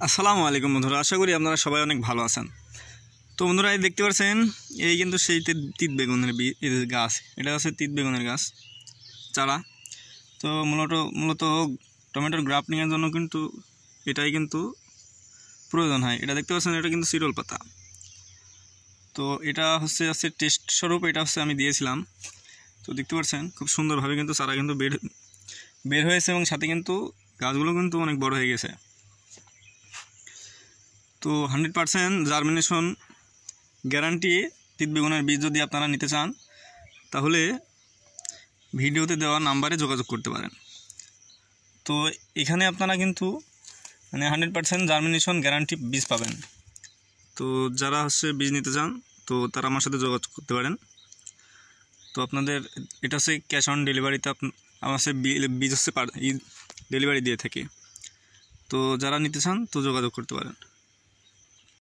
আসসালামু আলাইকুম বন্ধুরা, আশা করি আপনারা সবাই অনেক ভালো আছেন। তো বন্ধুরা, এই দেখতে পাচ্ছেন এই কিন্তু সেই তিত বেগুনের গাছ। এটা হচ্ছে তিত বেগুনের গাছ চারা। তো মূলত টমেটোর গ্রাফটিংয়ের জন্য কিন্তু এটাই কিন্তু প্রয়োজন হয়। এটা দেখতে পাচ্ছেন, এটা কিন্তু চিরল পাতা। তো এটা হচ্ছে টেস্ট স্বরূপ এটা আমি দিয়েছিলাম। তো দেখতে পাচ্ছেন খুব সুন্দরভাবে কিন্তু চারা কিন্তু বের হয়েছে এবং সাথে কিন্তু গাছগুলো কিন্তু অনেক বড় হয়ে গেছে। তো 100% জার্মিনেশন গ্যারান্টি তিত বেগুনের বীজ যদি আপনারা নিতে চান, তাহলে ভিডিওতে দেওয়া নাম্বারে যোগাযোগ করতে পারেন। তো এখানে আপনারা কিন্তু 100% জার্মিনেশন গ্যারান্টি বীজ পাবেন। তো যারা বীজ নিতে চান, তো তারা আমার সাথে যোগাযোগ করতে পারেন। তো আপনাদের এটা ক্যাশ অন ডেলিভারিতে আমার বীজ ডেলিভারি দিয়ে থাকে। তো যারা নিতে চান তো যোগাযোগ করতে পারেন।